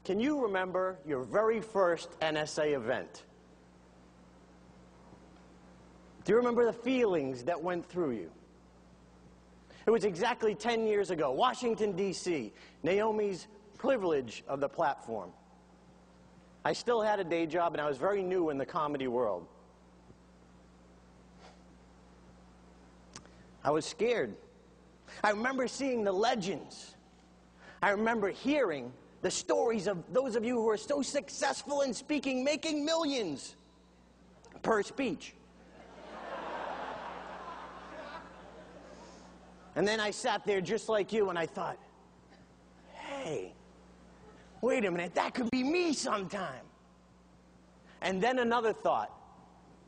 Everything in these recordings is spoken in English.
Can you remember your very first NSA event? Do you remember the feelings that went through you? It was exactly 10 years ago, Washington, D.C., Naomi's privilege of the platform. I still had a day job, and I was very new in the comedy world. I was scared. I remember seeing the legends. I remember hearing the stories of those of you who are so successful in speaking, making millions per speech. And then I sat there just like you, and I thought, hey, wait a minute, that could be me sometime. And then another thought,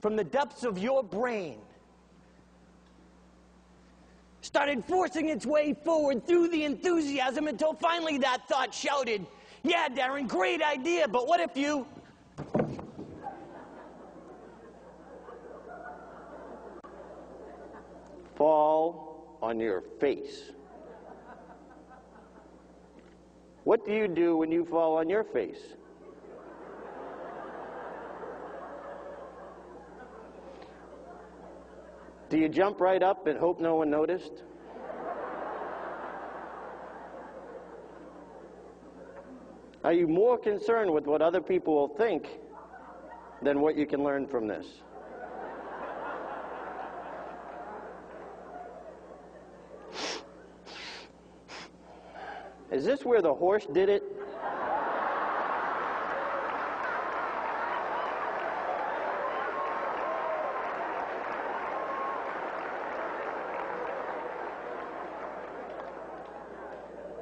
from the depths of your brain, started forcing its way forward through the enthusiasm until finally that thought shouted, yeah, Darren, great idea, but what if you... fall on your face? What do you do when you fall on your face? Do you jump right up and hope no one noticed? Are you more concerned with what other people will think than what you can learn from this? Is this where the horse did it?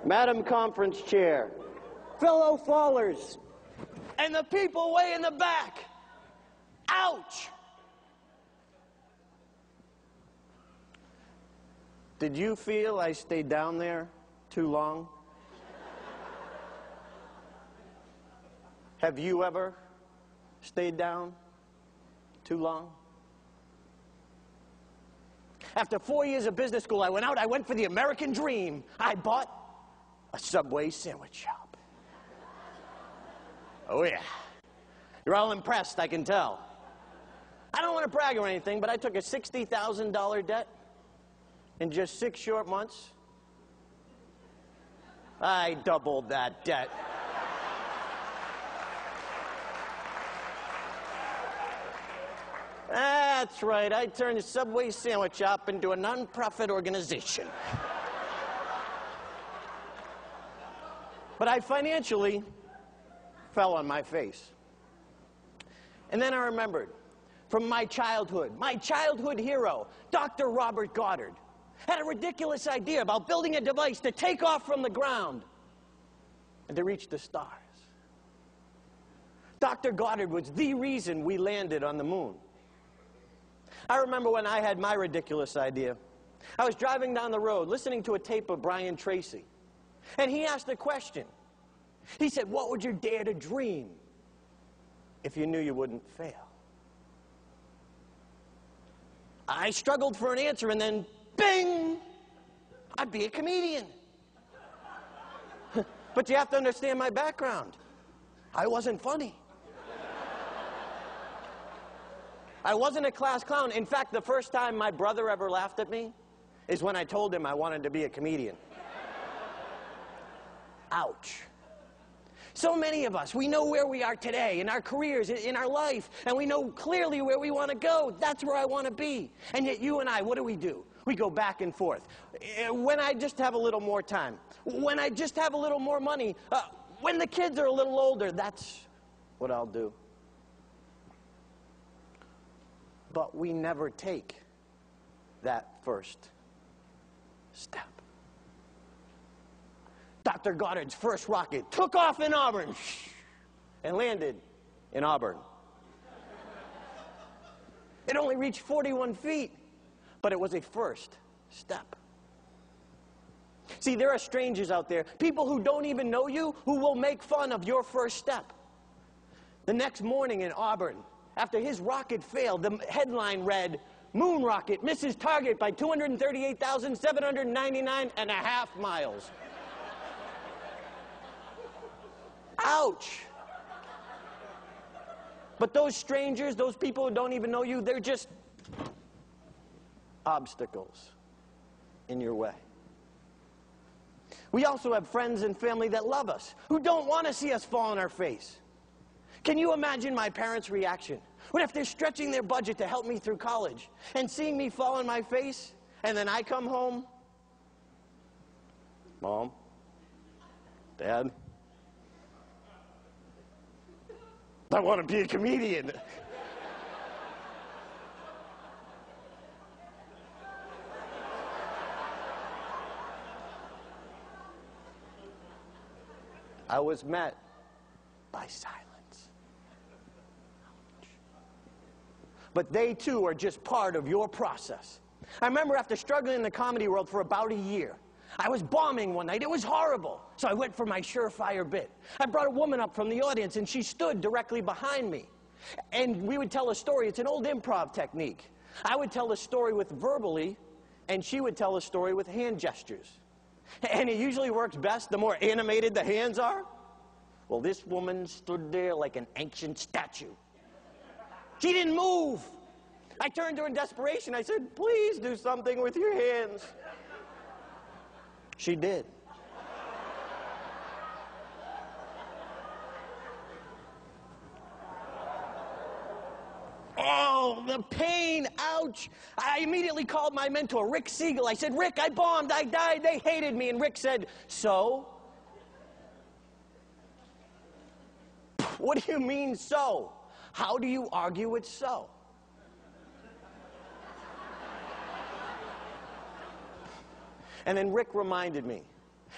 Madam Conference Chair, fellow fallers, and the people way in the back, ouch! Did you feel I stayed down there too long? Have you ever stayed down too long? After 4 years of business school, I went for the American dream. I bought a Subway sandwich shop. Oh yeah. You're all impressed, I can tell. I don't want to brag or anything, but I took a $60,000 debt in just 6 short months. I doubled that debt. That's right, I turned the Subway sandwich shop into a non-profit organization. But I financially fell on my face. And then I remembered, from my childhood hero, Dr. Robert Goddard, had a ridiculous idea about building a device to take off from the ground and to reach the stars. Dr. Goddard was the reason we landed on the moon. I remember when I had my ridiculous idea. I was driving down the road listening to a tape of Brian Tracy. And he asked a question. He said, what would you dare to dream if you knew you wouldn't fail? I struggled for an answer, and then, bing, I'd be a comedian. But you have to understand my background. I wasn't funny. I wasn't a class clown. In fact, the first time my brother ever laughed at me is when I told him I wanted to be a comedian. Ouch. So many of us, we know where we are today, in our careers, in our life, and we know clearly where we want to go. That's where I want to be. And yet you and I, what do? We go back and forth. When I just have a little more time, when I just have a little more money, when the kids are a little older, that's what I'll do. But we never take that first step. Dr. Goddard's first rocket took off in Auburn and landed in Auburn. It only reached 41 feet, but it was a first step. See, there are strangers out there, people who don't even know you, who will make fun of your first step. The next morning in Auburn, after his rocket failed, the headline read, "Moon rocket misses target by 238,799.5 miles." Ouch. But those strangers, those people who don't even know you, they're just obstacles in your way. We also have friends and family that love us, who don't want to see us fall on our face. Can you imagine my parents' reaction? What if they're stretching their budget to help me through college and seeing me fall on my face, and then I come home? Mom? Dad? I want to be a comedian. I was met by silence. But they too are just part of your process. I remember after struggling in the comedy world for about a year, I was bombing one night. It was horrible. So I went for my surefire bit. I brought a woman up from the audience, and she stood directly behind me. And we would tell a story. It's an old improv technique. I would tell a story with verbally, and she would tell a story with hand gestures. And it usually works best the more animated the hands are. Well, this woman stood there like an ancient statue. She didn't move. I turned to her in desperation. I said, please do something with your hands. She did. Oh, the pain, ouch. I immediately called my mentor, Rick Siegel. I said, Rick, I bombed, I died, they hated me. And Rick said, so? What do you mean, so? How do you argue it's so? And then Rick reminded me,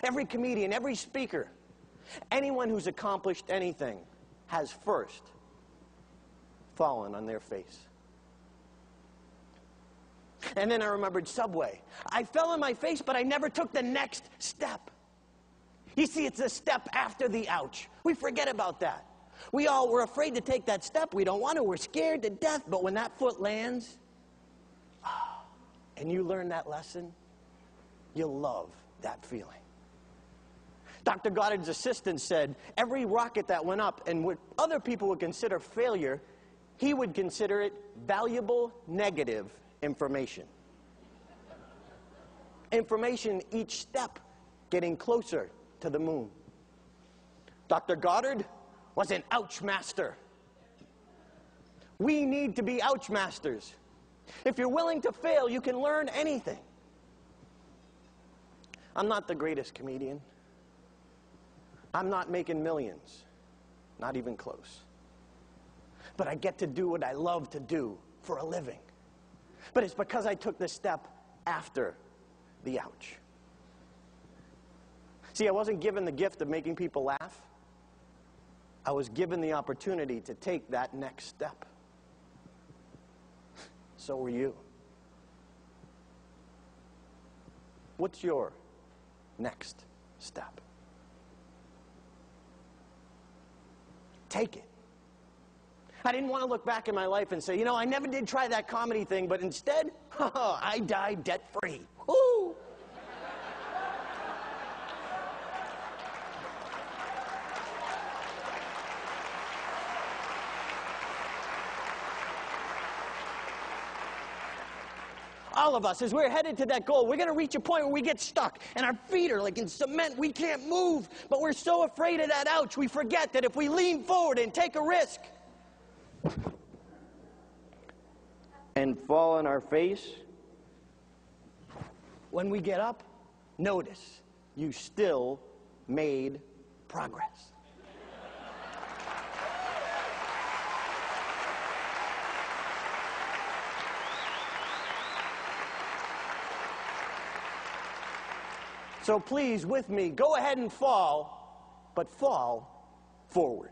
every comedian, every speaker, anyone who's accomplished anything has first fallen on their face. And then I remembered Subway. I fell on my face, but I never took the next step. You see, it's a step after the ouch. We forget about that. We all were afraid to take that step. We don't want to. We're scared to death. But when that foot lands, and you learn that lesson, you'll love that feeling. Dr. Goddard's assistant said every rocket that went up and what other people would consider failure, he would consider it valuable negative information. Information each step getting closer to the moon. Dr. Goddard was an ouch master. We need to be ouch masters. If you're willing to fail, you can learn anything. I'm not the greatest comedian. I'm not making millions. Not even close. But I get to do what I love to do for a living. But it's because I took the step after the ouch. See, I wasn't given the gift of making people laugh. I was given the opportunity to take that next step. So were you. What's your next step? Take it. I didn't want to look back in my life and say, you know, I never did try that comedy thing, but instead, I died debt-free. Woo! All of us, as we're headed to that goal, we're going to reach a point where we get stuck and our feet are like in cement. We can't move, but we're so afraid of that ouch, we forget that if we lean forward and take a risk and fall on our face, when we get up, notice you still made progress. So please, with me, go ahead and fall, but fall forward.